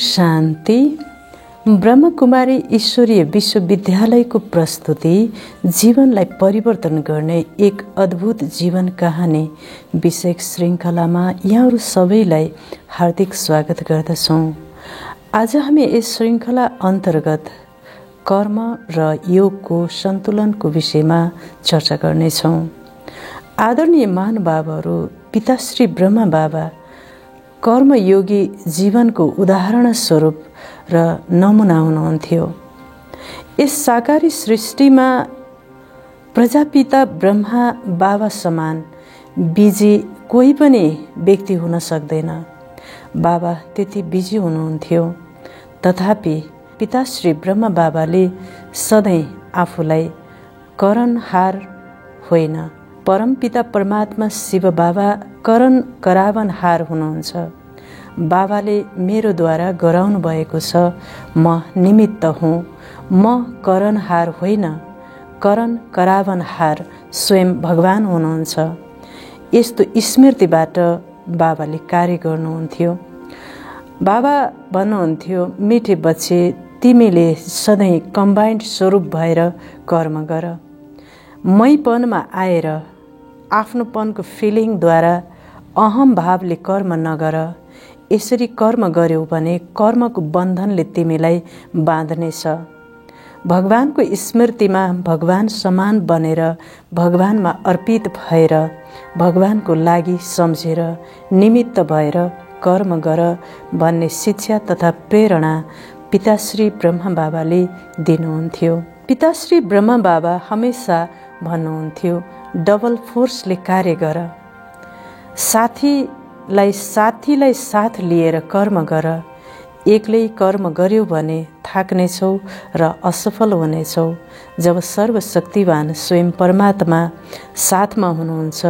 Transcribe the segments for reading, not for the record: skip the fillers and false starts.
शान्ति। ब्रह्मकुमारी ईश्वरीय विश्वविद्यालयको प्रस्तुति जीवनलाई परिवर्तन गर्ने एक अद्भुत जीवन कहानी विषयक श्रृङ्खलामा यहाँहरू सबैलाई हार्दिक स्वागत गर्दछौँ। आज हामी यस श्रृङ्खला अन्तर्गत कर्म र योगको सन्तुलनको विषयमा चर्चा गर्नेछौँ। आदरणीय महानुभावहरू, पिताश्री ब्रह्मा बाबा कर्मयोगी जीवनको उदाहरण स्वरूप र नमुना हुनुहुन्थ्यो। यस साकारी सृष्टिमा प्रजापिता ब्रह्मा बाबा समान बिजी कोही पनि व्यक्ति हुन सक्दैन। बाबा त्यति बिजी हुनुहुन्थ्यो, तथापि पिताश्री ब्रह्मा बाबाले सधैँ आफूलाई करणहार होइन, परमपिता परमात्मा शिव बाबा करण करावनहार हुनुहुन्छ। बाबाले मेरोद्वारा गराउनु भएको छ, म निमित्त हुँ, म करणहार होइन, करण करावनहार स्वयं भगवान हुनुहुन्छ। यस्तो स्मृतिबाट बाबाले कार्य गर्नुहुन्थ्यो। बाबा भन्नुहुन्थ्यो, मिठे बच्चे, तिमीले सधैँ कम्बाइन्ड स्वरूप भएर कर्म गर। मैपनमा आएर आफ्नोपनको फिलिङद्वारा अहम भावले कर्म नगर। यसरी कर्म गर्यौ भने कर्मको बन्धनले तिमीलाई बाँध्नेछ। भगवानको स्मृतिमा भगवान समान बनेर भगवानमा अर्पित भएर भगवानको लागि सम्झेर निमित्त भएर कर्म गर भन्ने शिक्षा तथा प्रेरणा पिताश्री ब्रह्मा बाबाले दिनुहुन्थ्यो। पिताश्री ब्रह्मा बाबा हमेसा भन्नुहुन्थ्यो, डबल फोर्सले कार्य गर। साथीलाई साथ लिएर कर्म गर। एक्लै कर्म गर्यौ भने थाक्नेछौ र असफल हुनेछौ। जब सर्वशक्तिवान स्वयं परमात्मा साथमा हुनुहुन्छ,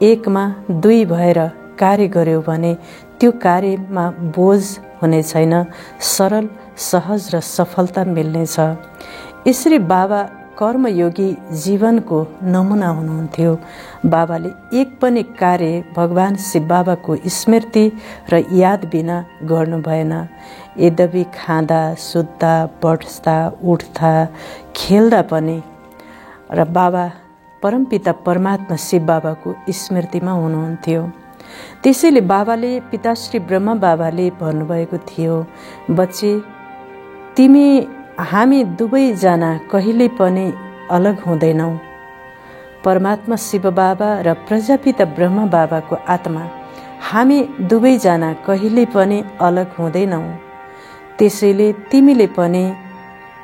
एकमा दुई भएर कार्य गर्यौ भने त्यो कार्यमा बोझ हुने छैन, सरल सहज र सफलता मिल्नेछ। यसरी बाबा कर्मयोगी जीवनको नमुना हुनुहुन्थ्यो। बाबाले एक पनि कार्य भगवान शिव बाबाको स्मृति र याद बिना गर्नु भएन। यद्यपि खाँदा, सुत्दा, बस्दा, उठ्दा, खेल्दा पनि र बाबा परमपिता परमात्मा शिव बाबाको स्मृतिमा हुनुहुन्थ्यो। त्यसैले बाबाले पिताश्री ब्रह्मा बाबाले भन्नुभएको थियो, बच्चे, हामी दुवैजना कहिल्यै पनि अलग हुँदैनौ। परमात्मा शिव बाबा र प्रजापिता ब्रह्मा बाबाको आत्मा, हामी दुवैजना कहिल्यै पनि अलग हुँदैनौ। त्यसैले तिमीले पनि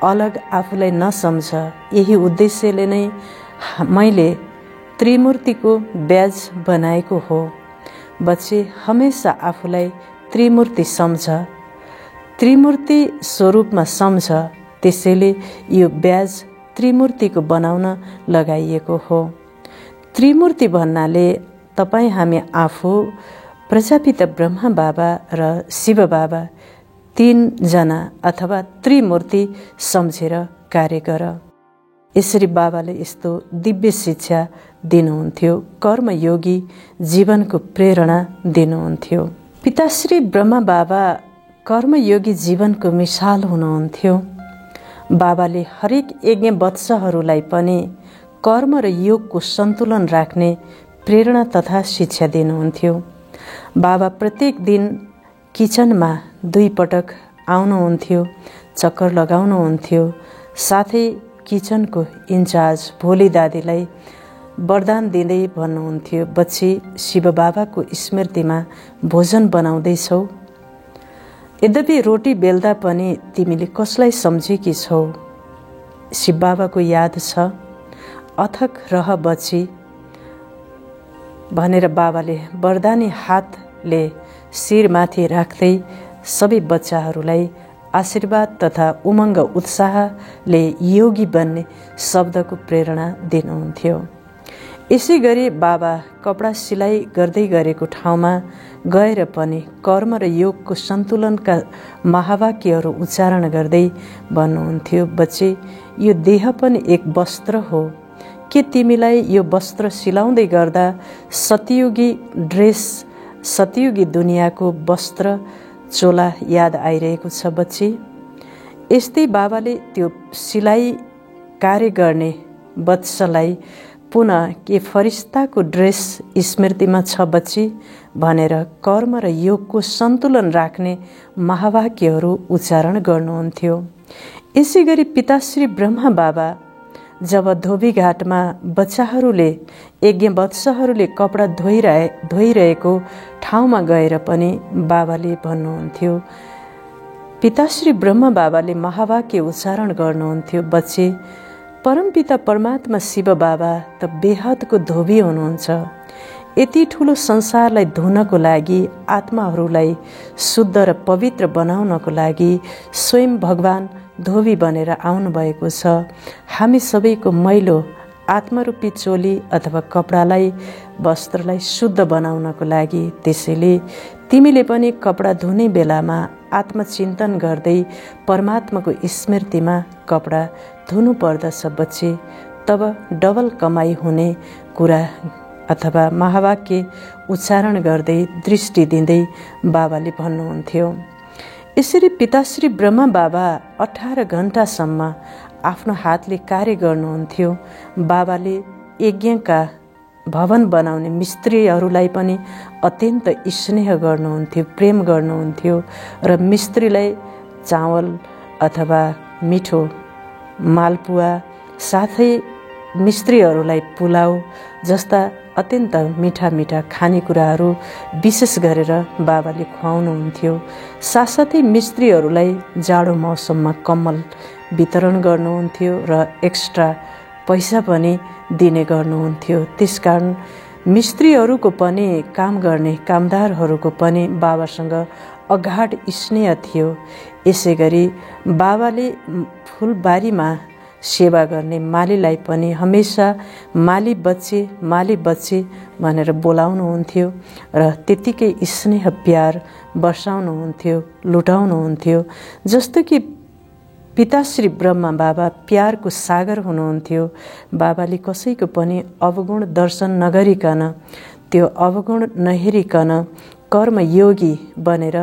अलग आफूलाई नसम्झ। यही उद्देश्यले नै मैले त्रिमूर्तिको ब्याज बनाएको हो। बच्चे, हमेसा आफूलाई त्रिमूर्ति सम्झ, त्रिमूर्ति स्वरूपमा सम्झ। त्यसैले यो ब्याज त्रिमूर्तिको बनाउन लगाइएको हो। त्रिमूर्ति भन्नाले तपाईँ हामी आफू, प्रजापिता ब्रह्मा बाबा र शिव बाबा तीनजना अथवा त्रिमूर्ति सम्झेर कार्य गर। यसरी बाबाले यस्तो दिव्य शिक्षा दिनुहुन्थ्यो, कर्मयोगी जीवनको प्रेरणा दिनुहुन्थ्यो। पिताश्री ब्रह्मा बाबा कर्मयोगी जीवनको मिसाल हुनुहुन्थ्यो। बाबाले हरेक यज्ञवत्सहरूलाई पनि कर्म र योगको सन्तुलन राख्ने प्रेरणा तथा शिक्षा दिनुहुन्थ्यो। बाबा प्रत्येक दिन किचनमा 2 पटक आउनुहुन्थ्यो, चक्कर लगाउनुहुन्थ्यो। साथै किचनको इन्चार्ज भोली दादीलाई वरदान दिँदै भन्नुहुन्थ्यो, बच्ची, शिव बाबाको स्मृतिमा भोजन बनाउँदैछौ। यद्यपि रोटी बेल्दा पनि तिमीले कसलाई सम्झेकी छौ? शिव बाबाको याद छ? अथक रह बच्ची भनेर बाबाले वरदानी हातले शिरमाथि राख्दै सबै बच्चाहरूलाई आशीर्वाद तथा उमङ्ग उत्साहले योगी बन्ने शब्दको प्रेरणा दिनुहुन्थ्यो। यसै गरी बाबा कपडा सिलाइ गर्दै गरेको ठाउँमा गएर पनि कर्म र योगको सन्तुलनका महावाक्यहरू उच्चारण गर्दै भन्नुहुन्थ्यो, बच्चे, यो देह पनि एक वस्त्र हो। के तिमीलाई यो वस्त्र सिलाउँदै गर्दा सतयुगी ड्रेस, सतयुगी दुनियाँको वस्त्र चोला याद आइरहेको छ बच्ची। यस्तै बाबाले त्यो सिलाइ कार्य गर्ने बच्चालाई पुनः के फरिस्ताको ड्रेस स्मृतिमा छ बच्ची भनेर कर्म र योगको सन्तुलन राख्ने महावाक्यहरू उच्चारण गर्नुहुन्थ्यो। यसै गरी पिताश्री ब्रह्मा बाबा जब धोबीघाटमा बच्चाहरूले यज्ञवत्सहरूले कपडा धोइरहेको ठाउँमा गएर पनि बाबाले भन्नुहुन्थ्यो, पिताश्री ब्रह्मा बाबाले महावाक्य उच्चारण गर्नुहुन्थ्यो, बच्चे परमपिता परमात्मा शिव बाबा त बेहदको धोबी हुनुहुन्छ। यति ठुलो संसारलाई धुनको लागि, आत्माहरूलाई शुद्ध र पवित्र बनाउनको लागि स्वयं भगवान धोबी बनेर आउनुभएको छ। हामी सबैको मैलो आत्मरूपी चोली अथवा कपडालाई, वस्त्रलाई शुद्ध बनाउनको लागि। त्यसैले तिमीले पनि कपडा धुने बेलामा आत्मचिन्तन गर्दै परमात्माको स्मृतिमा कपडा धुनु पर्दछ बच्चे। तब डबल कमाई हुने कुरा अथवा महावाक्य उच्चारण गर्दै दृष्टि दिँदै बाबाले भन्नुहुन्थ्यो। यसरी पिताश्री ब्रह्मा बाबा 18 घण्टासम्म आफ्नो हातले कार्य गर्नुहुन्थ्यो। बाबाले यज्ञका भवन बनाउने मिस्त्रीहरूलाई पनि अत्यन्त स्नेह गर्नुहुन्थ्यो, प्रेम गर्नुहुन्थ्यो र मिस्त्रीलाई चावल अथवा मिठो मालपुवा साथै मिस्त्रीहरूलाई पुलाउ जस्ता अत्यन्त मिठा मिठा खानेकुराहरू विशेष गरेर बाबाले खुवाउनुहुन्थ्यो। साथसाथै मिस्त्रीहरूलाई जाडो मौसममा कम्मल वितरण गर्नुहुन्थ्यो र एक्स्ट्रा पैसा पनि दिने गर्नुहुन्थ्यो। त्यसकारण मिस्त्रीहरूको पनि काम गर्ने कामदारहरूको पनि बाबासँग अगाध स्नेह थियो। यसै गरी बाबाले फुलबारीमा सेवा गर्ने मालीलाई पनि हमेसा माली बच्चे भनेर बोलाउनुहुन्थ्यो र त्यतिकै स्नेह प्यार बर्साउनुहुन्थ्यो, लुटाउनुहुन्थ्यो। जस्तो कि पिताश्री ब्रह्मा बाबा प्यारको सागर हुनुहुन्थ्यो। बाबाले कसैको पनि अवगुण दर्शन नगरिकन, त्यो अवगुण नहेरिकन कर्मयोगी बनेर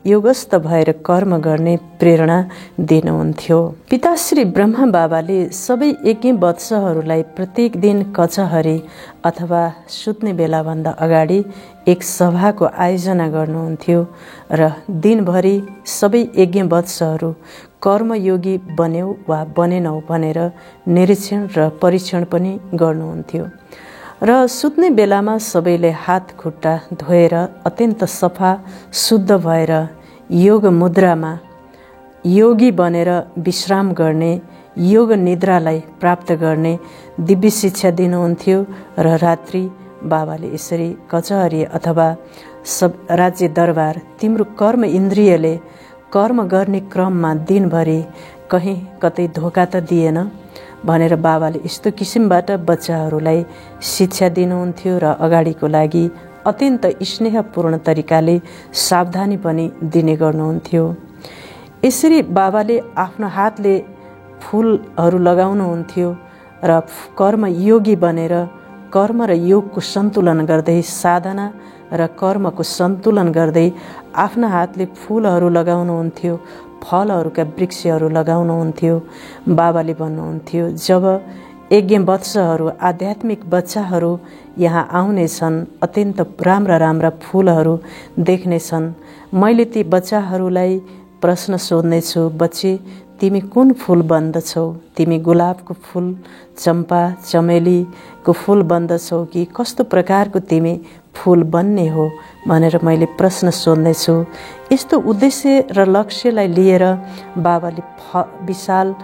योगस्थ भएर कर्म गर्ने प्रेरणा दिनुहुन्थ्यो। पिताश्री ब्रह्मा बाबाले सबै यज्ञवत्सहरूलाई प्रत्येक दिन कचहरी अथवा सुत्ने बेलाभन्दा अगाडि एक सभाको आयोजना गर्नुहुन्थ्यो र दिनभरि सबै यज्ञवत्सहरू कर्मयोगी बन्यौ वा बनेनौ भनेर निरीक्षण र परीक्षण पनि गर्नुहुन्थ्यो र सुत्ने बेलामा सबैले हात खुट्टा धोएर अत्यन्त सफा शुद्ध भएर योग मुद्रामा योगी बनेर विश्राम गर्ने, योग निद्रालाई प्राप्त गर्ने दिव्य शिक्षा दिनुहुन्थ्यो र रात्रि बाबाले यसरी कचहरी अथवा सब राज्य दरबार तिम्रो कर्म इन्द्रियले कर्म गर्ने क्रममा दिनभरि कहीँ कतै धोका त दिएन भनेर बाबाले यस्तो किसिमबाट बच्चाहरूलाई शिक्षा दिनुहुन्थ्यो र अगाडिको लागि अत्यन्त स्नेहपूर्ण तरिकाले सावधानी पनि दिने गर्नुहुन्थ्यो। यसरी बाबाले आफ्नो हातले फुलहरू लगाउनुहुन्थ्यो र कर्मयोगी बनेर कर्म र योगको सन्तुलन गर्दै, साधना र कर्मको सन्तुलन गर्दै आफ्ना हातले फुलहरू लगाउनुहुन्थ्यो, फलहरूका वृक्षहरू लगाउनुहुन्थ्यो। बाबाले भन्नुहुन्थ्यो, जब यज्ञवत्सहरू आध्यात्मिक बच्चाहरू यहाँ आउनेछन्, अत्यन्त राम्रा राम्रा फुलहरू देख्नेछन्। मैले ती बच्चाहरूलाई प्रश्न सोध्नेछु, बच्चे तिमी कुन फुल बन्दछौ? तिमी गुलाबको फुल, चम्पा, चमेलीको फुल बन्दछौ कि कस्तो प्रकारको तिमी फुल बन्ने हो भनेर मैले प्रश्न सोध्नेछु। यस्तो उद्देश्य र लक्ष्यलाई लिएर बाबाले विशाल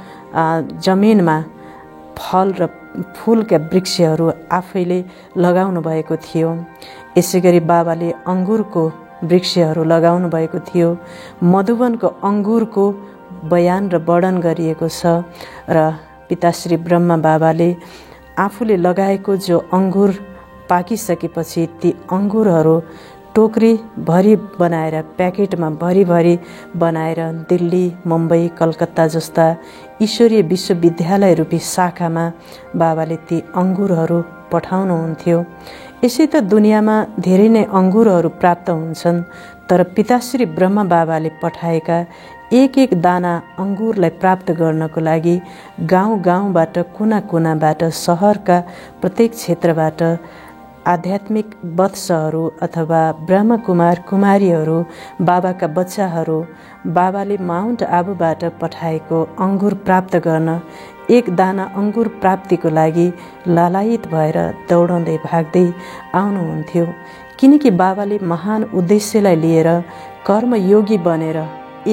जमिनमा फल र फुलका वृक्षहरू आफैले लगाउनु भएको थियो। यसै गरी बाबाले अङ्गुरको वृक्षहरू लगाउनु भएको थियो। मधुवनको अङ्गुरको बयान र वर्णन गरिएको छ र पिताश्री ब्रह्मा बाबाले आफूले लगाएको जो अङ्गुर पाकिसकेपछि ती अङ्गुरहरू टोकरी भरि बनाएर, प्याकेटमा भरि बनाएर दिल्ली, मुम्बई, कलकत्ता जस्ता ईश्वरीय विश्वविद्यालय रूपी शाखामा बाबाले ती अङ्गुरहरू पठाउनुहुन्थ्यो। यसै त दुनियाँमा धेरै नै अङ्गुरहरू प्राप्त हुन्छन्, तर पिताश्री ब्रह्म बाबाले पठाएका एक एक दाना अङ्गुरलाई प्राप्त गर्नको लागि गाउँ गाउँबाट कुना कुनाबाट सहरका प्रत्येक क्षेत्रबाट आध्यात्मिक वत्सहरू अथवा ब्रह्मकुमार कुमारीहरू बाबाका बच्चाहरू बाबाले माउन्ट आबुबाट पठाएको अङ्गुर प्राप्त गर्न एक दाना अङ्गुर प्राप्तिको लागि लालायित भएर दौडाउँदै भाग्दै आउनुहुन्थ्यो। किनकि बाबाले महान उद्देश्यलाई लिएर कर्मयोगी बनेर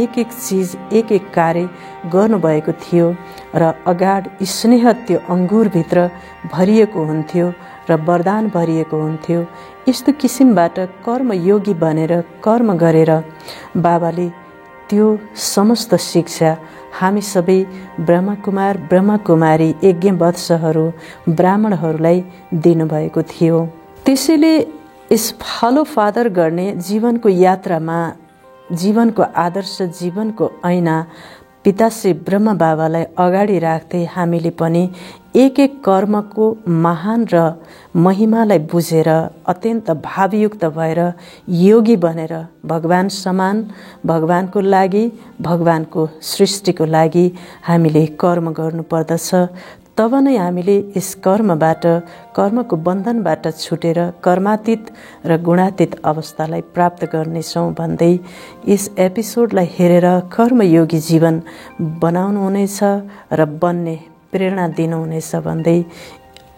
एक एक चिज एक एक कार्य गर्नुभएको थियो र अगाड स्नेह त्यो अङ्गुरभित्र भरिएको हुन्थ्यो र वरदान भरिएको हुन्थ्यो। यस्तो किसिमबाट कर्मयोगी बनेर कर्म गरेर बाबाले त्यो समस्त शिक्षा हामी सबै ब्रह्मकुमार ब्रह्मकुमारी यज्ञवत्सहरू ब्राह्मणहरूलाई दिनुभएको थियो। त्यसैले यस फलो फादर गर्ने जीवनको यात्रामा जीवनको आदर्श जीवनको ऐना पिताश्री ब्रह्म बाबालाई अगाडि राख्दै हामीले पनि एक एक कर्मको महान र महिमालाई बुझेर अत्यन्त भावयुक्त भएर योगी बनेर भगवान समान भगवानको लागि भगवानको सृष्टिको लागि हामीले कर्म गर्नुपर्दछ। तब नै हामीले यस कर्मबाट कर्मको बन्धनबाट छुटेर कर्मातीत र गुणातीत अवस्थालाई प्राप्त गर्नेछौँ भन्दै यस एपिसोडलाई हेरेर कर्मयोगी जीवन बनाउनुहुनेछ र बन्ने प्रेरणा दिनुहुनेछ भन्दै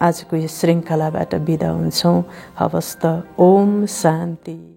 आजको यो श्रृङ्खलाबाट बिदा हुन्छौँ। हवस् त। ओम शान्ति।